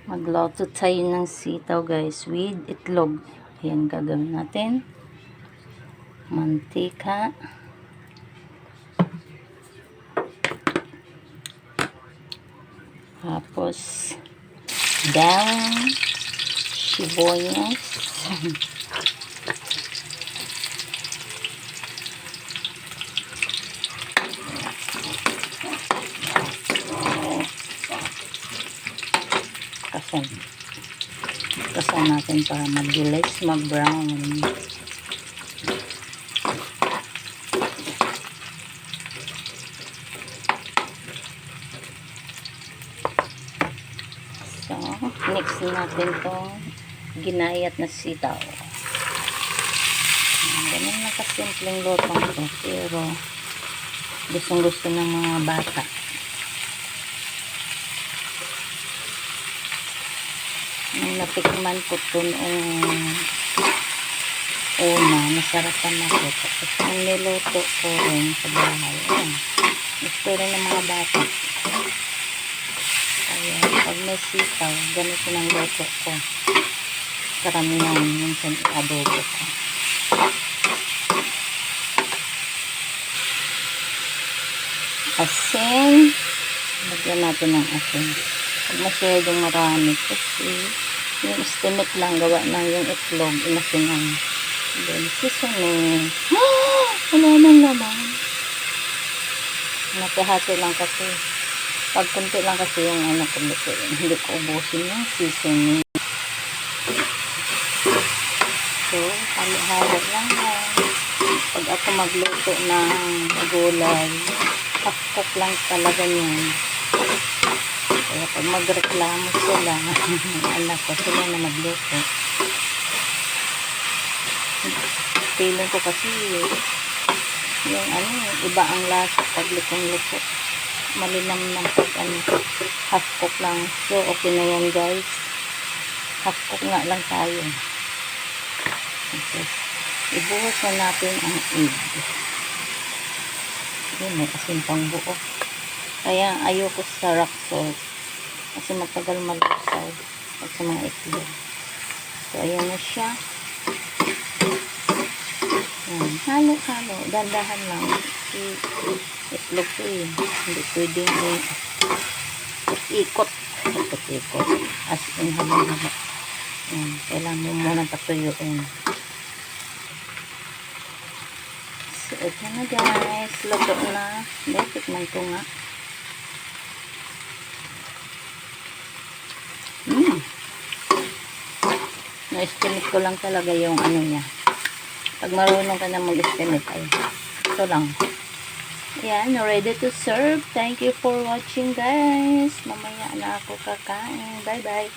Magluto tayo ng sitaw guys with itlog. Ayan gagawin natin. Mantika. Tapos bawang, sibuyas. Kasan natin para mabilis mag-brown. So, mix natin itong ginayat na sitaw. Ganun na kasimpleng lutong ito, pero gustong gusto ng mga bata. Nung natikman ko ito noong una, nasarapan ako. Tapos ang niluto ko rin sa bahay. Gusto rin ng mga bata. Kaya pag may sitaw, ganito ng luto ko. Karamihan, minsan adobo ko. Asin. Lagyan natin ng asin. Pag masyadong marami kasi yung estimate lang gawa ng yung itlog inasinan. Then seasoning. Wala nang laman. Nakahati lang kasi. Pag kunti lang kasi yung ano ko lutuin. Hindi ko ubusin yung seasoning. So, halo-halo lang yan. Pag ako magluto ng gulay, half-cook lang talaga yan. Kaya pag magreklamo sila, anak ko sila na magluto. Feeling ko kasi yung ano, iba ang lasa pag lutong-luto. Malinam ng pag ano, half-cook lang. So, okay na yan guys. Half-cook nga lang tayo. Okay. Ibuhos na natin ang egg. Yun, may asin pang buo. Kaya ayoko sa rock salt. Kasi matagal malusaw at sa mga itlog. So, ayan na siya. Halo-halo. Dandahan lang. Itlog ko eh. Hindi pwedeng ikot. Ikot-ikot. As in habang-haba. Kailangan mo muna patuyuin. So, ito na guys. Luto na. Tikman ko nga. Na-estimate ko lang talaga yung ano niya. Pag marunong ka na mag-estimate ay ito lang. Yan, ready to serve. Thank you for watching guys. Mamaya na ako kakain. Bye bye.